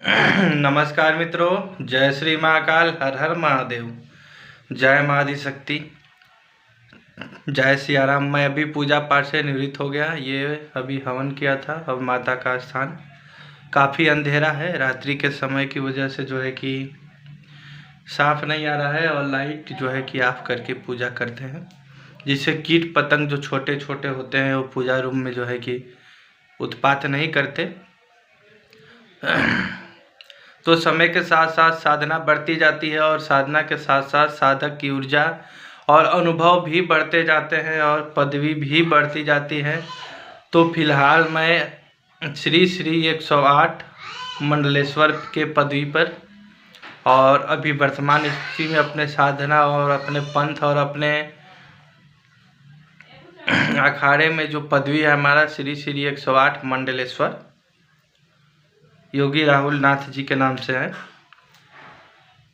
नमस्कार मित्रों, जय श्री महाकाल, हर हर महादेव, जय माँ आदिशक्ति, जय सियाराम। मैं अभी पूजा पाठ से निवृत्त हो गया। ये अभी हवन किया था। अब माता का स्थान काफ़ी अंधेरा है, रात्रि के समय की वजह से जो है कि साफ नहीं आ रहा है और लाइट जो है कि ऑफ करके पूजा करते हैं, जिससे कीट पतंग जो छोटे छोटे होते हैं वो पूजा रूम में जो है कि उत्पात नहीं करते। तो समय के साथ साथ साधना बढ़ती जाती है और साधना के साथ साथ साधक की ऊर्जा और अनुभव भी बढ़ते जाते हैं और पदवी भी बढ़ती जाती है। तो फिलहाल मैं श्री श्री 108 मंडलेश्वर के पदवी पर और अभी वर्तमान स्थिति में अपने साधना और अपने पंथ और अपने अखाड़े में जो पदवी है हमारा श्री श्री 108 मंडलेश्वर योगी राहुल नाथ जी के नाम से है।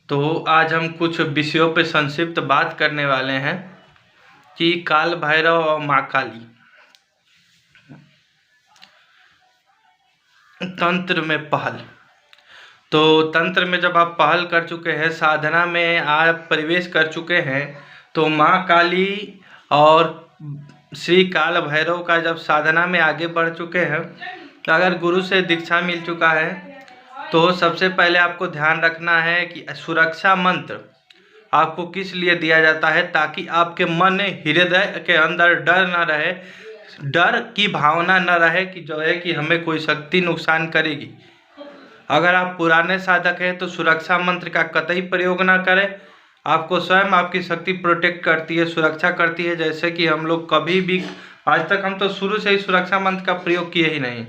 तो आज हम कुछ विषयों पर संक्षिप्त बात करने वाले हैं कि काल भैरव और माँ काली तंत्र में पहल। तो तंत्र में जब आप पहल कर चुके हैं, साधना में आप प्रवेश कर चुके हैं, तो माँ काली और श्री काल भैरव का जब साधना में आगे बढ़ चुके हैं, तो अगर गुरु से दीक्षा मिल चुका है तो सबसे पहले आपको ध्यान रखना है कि सुरक्षा मंत्र आपको किस लिए दिया जाता है, ताकि आपके मन हृदय के अंदर डर न रहे, डर की भावना न रहे कि जो है कि हमें कोई शक्ति नुकसान करेगी। अगर आप पुराने साधक हैं तो सुरक्षा मंत्र का कतई प्रयोग ना करें। आपको स्वयं आपकी शक्ति प्रोटेक्ट करती है, सुरक्षा करती है। जैसे कि हम लोग कभी भी आज तक हम तो शुरू से ही सुरक्षा मंत्र का प्रयोग किए ही नहीं,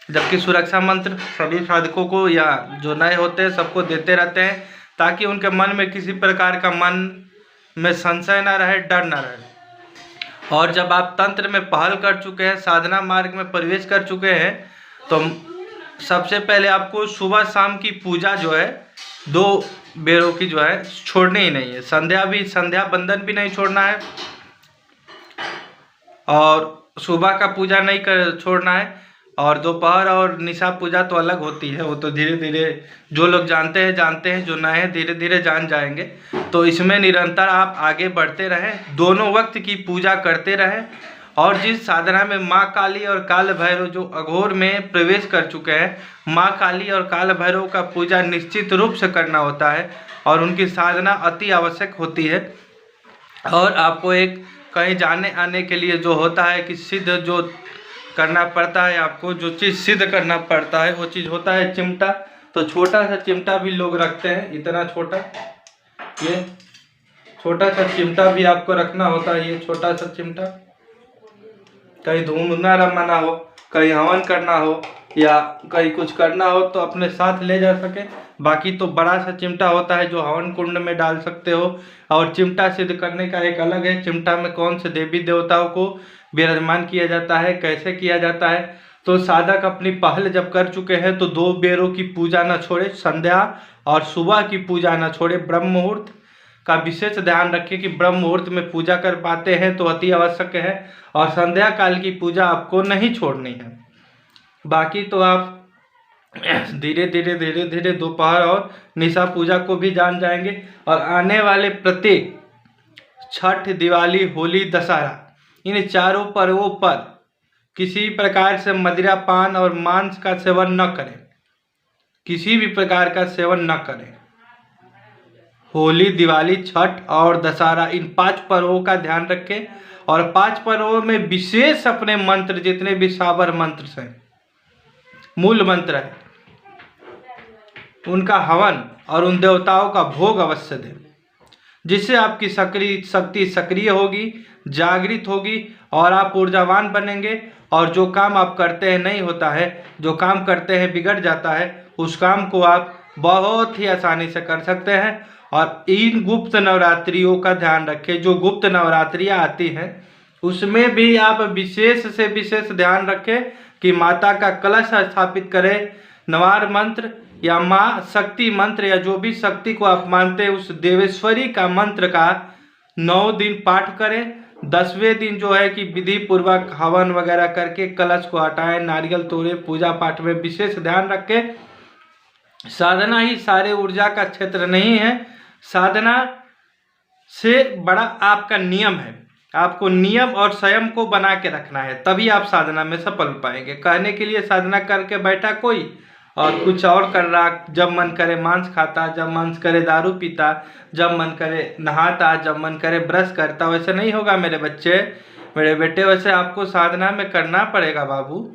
जबकि सुरक्षा मंत्र सभी साधकों को या जो नए होते हैं सबको देते रहते हैं, ताकि उनके मन में किसी प्रकार का मन में संशय ना रहे, डर ना रहे। और जब आप तंत्र में पहल कर चुके हैं, साधना मार्ग में प्रवेश कर चुके हैं, तो सबसे पहले आपको सुबह शाम की पूजा जो है 2 बेरों की जो है छोड़नी ही नहीं है। संध्या बंदन भी नहीं छोड़ना है और सुबह का पूजा नहीं छोड़ना है। और दोपहर और निशा पूजा तो अलग होती है, वो तो धीरे धीरे जो लोग जानते हैं, जो नए हैं धीरे धीरे जान जाएंगे। तो इसमें निरंतर आप आगे बढ़ते रहें, दोनों वक्त की पूजा करते रहें। और जिस साधना में माँ काली और काल भैरव जो अघोर में प्रवेश कर चुके हैं, माँ काली और काल भैरव का पूजा निश्चित रूप से करना होता है और उनकी साधना अति आवश्यक होती है। और आपको एक कहीं जाने आने के लिए जो होता है कि सिद्ध जो करना पड़ता है, आपको जो चीज़ सिद्ध करना पड़ता है वो चीज़ होता है चिमटा। तो छोटा सा चिमटा भी लोग रखते हैं, इतना छोटा, ये छोटा सा चिमटा भी आपको रखना होता है। ये छोटा सा चिमटा कहीं धूमना रमाना हो, कहीं हवन करना हो या कहीं कुछ करना हो तो अपने साथ ले जा सके। बाकी तो बड़ा सा चिमटा होता है जो हवन कुंड में डाल सकते हो। और चिमटा सिद्ध करने का एक अलग है, चिमटा में कौन से देवी देवताओं को विराजमान किया जाता है, कैसे किया जाता है। तो साधक अपनी पहल जब कर चुके हैं तो 2 बेरों की पूजा न छोड़े, संध्या और सुबह की पूजा न छोड़े। ब्रह्म मुहूर्त का विशेष ध्यान रखें कि ब्रह्म मुहूर्त में पूजा कर पाते हैं तो अति आवश्यक है, और संध्या काल की पूजा आपको नहीं छोड़नी है। बाकी तो आप धीरे धीरे दोपहर और निशा पूजा को भी जान जाएंगे। और आने वाले प्रत्येक छठ, दिवाली, होली, दशहरा, इन चारों पर्वों पर किसी प्रकार से मदिरा, पान और मांस का सेवन न करें, किसी भी प्रकार का सेवन न करें। होली, दिवाली, छठ और दशहरा, इन 5 पर्वों का ध्यान रखें। और 5 पर्वों में विशेष अपने मंत्र, जितने भी साबर मंत्र हैं, मूल मंत्र है, उनका हवन और उन देवताओं का भोग अवश्य दें, जिससे आपकी शक्ति सक्रिय होगी, जागृत होगी और आप ऊर्जावान बनेंगे। और जो काम आप करते हैं नहीं होता है, जो काम करते हैं बिगड़ जाता है, उस काम को आप बहुत ही आसानी से कर सकते हैं। और इन गुप्त नवरात्रियों का ध्यान रखें, जो गुप्त नवरात्रियाँ आती हैं उसमें भी आप विशेष से विशेष ध्यान रखें कि माता का कलश स्थापित करें, नवार मंत्र या माँ शक्ति मंत्र या जो भी शक्ति को आप मानते हैं उस देवेश्वरी का मंत्र का 9 दिन पाठ करें। 10वें दिन जो है कि विधि पूर्वक हवन वगैरह करके कलश को हटाएं, नारियल तोड़े, पूजा पाठ में विशेष ध्यान रखें। साधना ही सारे ऊर्जा का क्षेत्र नहीं है। साधना से बड़ा आपका नियम है। आपको नियम और संयम को बना के रखना है, तभी आप साधना में सफल पाएंगे। कहने के लिए साधना करके बैठा कोई और कुछ और कर रहा, जब मन करे मांस खाता, जब मन करे दारू पीता, जब मन करे नहाता, जब मन करे ब्रश करता, वैसे नहीं होगा मेरे बच्चे, मेरे बेटे। वैसे आपको साधना में करना पड़ेगा बाबू,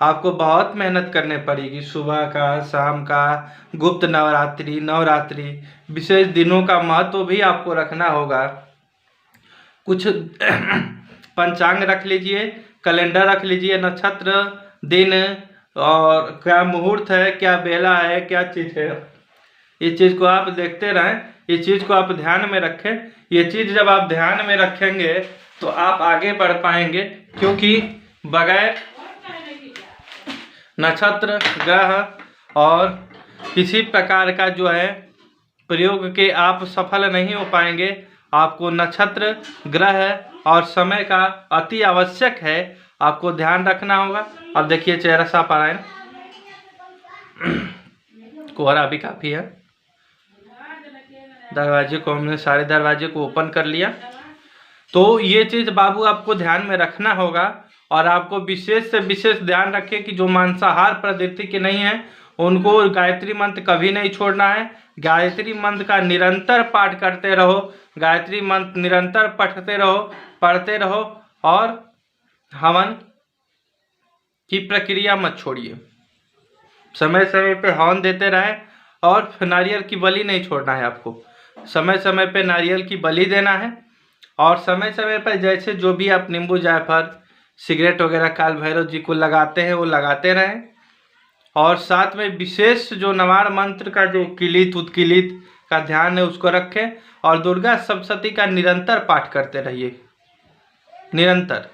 आपको बहुत मेहनत करनी पड़ेगी। सुबह का, शाम का, गुप्त नवरात्रि, नवरात्रि, विशेष दिनों का महत्व भी आपको रखना होगा। कुछ पंचांग रख लीजिए, कैलेंडर रख लीजिए, नक्षत्र, दिन और क्या मुहूर्त है, क्या बेला है, क्या चीज़ है, ये चीज़ को आप देखते रहें, ये चीज़ को आप ध्यान में रखें। ये चीज़ जब आप ध्यान में रखेंगे तो आप आगे बढ़ पाएंगे, क्योंकि बगैर नक्षत्र, ग्रह और किसी प्रकार का जो है प्रयोग के आप सफल नहीं हो पाएंगे। आपको नक्षत्र, ग्रह और समय का अति आवश्यक है, आपको ध्यान रखना होगा। अब देखिए चेहरा साफ आ रहा है ना, कोहरा भी काफ़ी है। दरवाजे को हमने सारे दरवाजे को ओपन कर लिया। तो ये चीज़ बाबू आपको ध्यान में रखना होगा, और आपको विशेष से विशेष ध्यान रखें कि जो मांसाहार प्रवृत्ति के नहीं है उनको गायत्री मंत्र कभी नहीं छोड़ना है। गायत्री मंत्र का निरंतर पाठ करते रहो, गायत्री मंत्र निरंतर पढ़ते रहो, और हवन की प्रक्रिया मत छोड़िए। समय समय पे हवन देते रहें, और नारियल की बलि नहीं छोड़ना है आपको। समय समय पे नारियल की बलि देना है, और समय समय पर जैसे जो भी आप नींबू, जायफल, सिगरेट वगैरह काल भैरव जी को लगाते हैं वो लगाते रहें। और साथ में विशेष जो नवार मंत्र का जो किलित उत्किलित का ध्यान है उसको रखें, और दुर्गा सप्तशती का निरंतर पाठ करते रहिए। निरंतर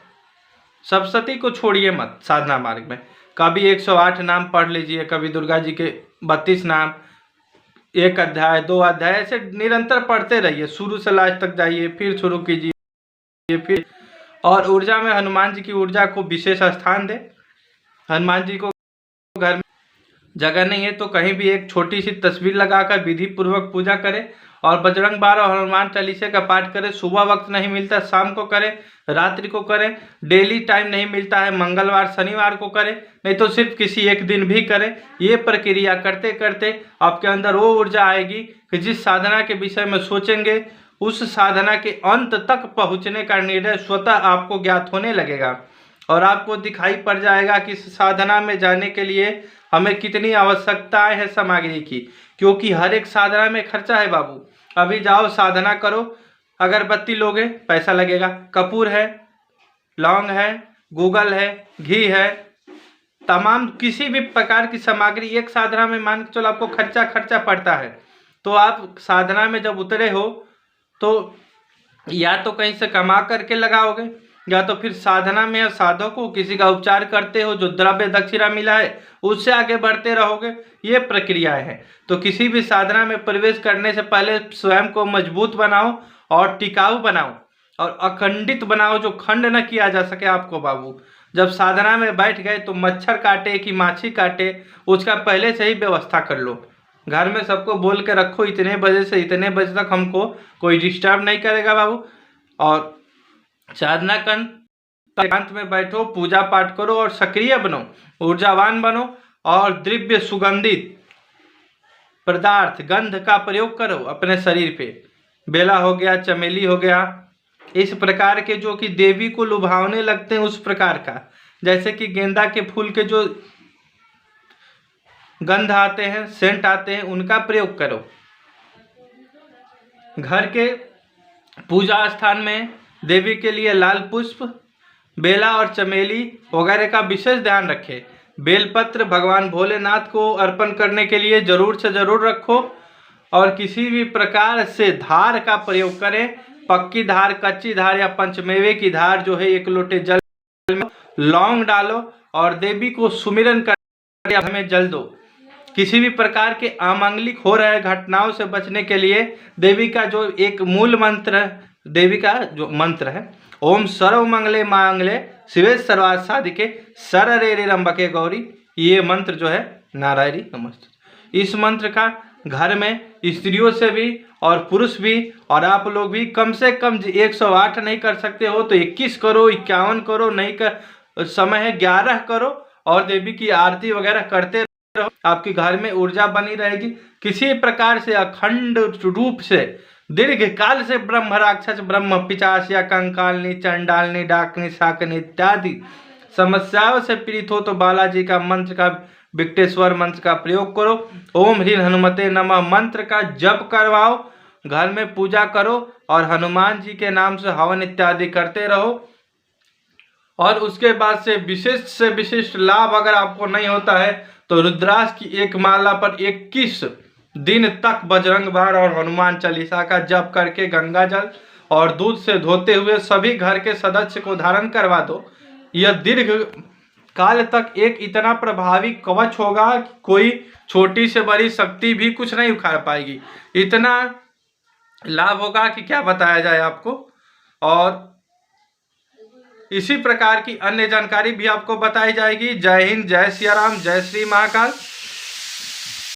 सप्तशती को छोड़िए मत। साधना मार्ग में कभी 108 नाम पढ़ लीजिए, कभी दुर्गा जी के 32 नाम, 1 अध्याय 2 अध्याय, ऐसे निरंतर पढ़ते रहिए। शुरू से लास्ट तक जाइए, फिर शुरू कीजिए, फिर। और ऊर्जा में हनुमान जी की ऊर्जा को विशेष स्थान दे। हनुमान जी को घर में जगह नहीं है तो कहीं भी एक छोटी सी तस्वीर लगाकर विधि पूर्वक पूजा करें, और बजरंग बाण और हनुमान चालीसा का पाठ करें। सुबह वक्त नहीं मिलता शाम को करें, रात्रि को करें। डेली टाइम नहीं मिलता है मंगलवार शनिवार को करें, नहीं तो सिर्फ किसी एक दिन भी करें। ये प्रक्रिया करते करते आपके अंदर वो ऊर्जा आएगी कि जिस साधना के विषय में सोचेंगे उस साधना के अंत तक पहुँचने का निर्णय स्वतः आपको ज्ञात होने लगेगा, और आपको दिखाई पड़ जाएगा कि इस साधना में जाने के लिए हमें कितनी आवश्यकताएं हैं सामग्री की। क्योंकि हर एक साधना में खर्चा है बाबू। अभी जाओ साधना करो, अगरबत्ती लोगे पैसा लगेगा, कपूर है, लौंग है, गूगल है, घी है, तमाम किसी भी प्रकार की सामग्री एक साधना में मान के चलो आपको खर्चा पड़ता है। तो आप साधना में जब उतरे हो तो या तो कहीं से कमा करके लगाओगे, या तो फिर साधना में साधक को किसी का उपचार करते हो, जो द्रव्य दक्षिणा मिला है उससे आगे बढ़ते रहोगे। ये प्रक्रियाएं हैं। तो किसी भी साधना में प्रवेश करने से पहले स्वयं को मजबूत बनाओ और टिकाऊ बनाओ और अखंडित बनाओ, जो खंड न किया जा सके आपको बाबू। जब साधना में बैठ गए तो मच्छर काटे कि माछी काटे उसका पहले से ही व्यवस्था कर लो। घर में सबको बोल के रखो इतने बजे से इतने बजे तक हमको कोई डिस्टर्ब नहीं करेगा बाबू। और साधना कर एकांत में बैठो, पूजा पाठ करो और सक्रिय बनो, ऊर्जावान बनो, और द्रव्य सुगंधित पदार्थ गंध का प्रयोग करो अपने शरीर पे। बेला हो गया, चमेली हो गया, इस प्रकार के जो कि देवी को लुभावने लगते हैं उस प्रकार का। जैसे कि गेंदा के फूल के जो गंध आते हैं, सेंट आते हैं, उनका प्रयोग करो। घर के पूजा स्थान में देवी के लिए लाल पुष्प, बेला और चमेली वगैरह का विशेष ध्यान रखें। बेलपत्र भगवान भोलेनाथ को अर्पण करने के लिए जरूर से जरूर रखो, और किसी भी प्रकार से धार का प्रयोग करें। पक्की धार, कच्ची धार या पंचमेवे की धार जो है 1 लोटे जल में लौंग डालो और देवी को सुमिरन करके हमें जल दो। किसी भी प्रकार के अमांगलिक हो रहे घटनाओं से बचने के लिए देवी का जो एक मूल मंत्र है, देवी का जो मंत्र है, ओम सर्व मंगले मांगले शिवे सर्वार्थ साधिके शरण्ये त्र्यंबके गौरी, ये मंत्र जो है नारायणी नमस्ते, इस मंत्र का घर में स्त्रियों से भी और पुरुष भी और आप लोग भी कम से कम 108 नहीं कर सकते हो तो 21 करो, 51 करो, नहीं कर समय है 11 करो और देवी की आरती वगैरह करते रहो। आपके घर में ऊर्जा बनी रहेगी। किसी प्रकार से अखंड रूप से दीर्घ काल से ब्रह्म राक्षस, ब्रह्म पिशाच या कंकालनी, चंडालनी, डाकनी, शाकनी इत्यादि समस्याओं से पीड़ित हो तो बालाजी का मंत्र का, विकटेश्वर मंत्र का प्रयोग करो। ओम ह्रीं हनुमते नमः मंत्र का जप करवाओ, घर में पूजा करो और हनुमान जी के नाम से हवन इत्यादि करते रहो। और उसके बाद से विशिष्ट लाभ अगर आपको नहीं होता है तो रुद्राक्ष की एक माला पर 21 दिन तक बजरंग बाण और हनुमान चालीसा का जप करके गंगा जल और दूध से धोते हुए सभी घर के सदस्य को धारण करवा दो। यह दीर्घ काल तक एक इतना प्रभावी कवच होगा कि कोई छोटी से बड़ी शक्ति भी कुछ नहीं उखाड़ पाएगी। इतना लाभ होगा कि क्या बताया जाए आपको। और इसी प्रकार की अन्य जानकारी भी आपको बताई जाएगी। जय हिंद, जय सिया राम, जय श्री महाकाल।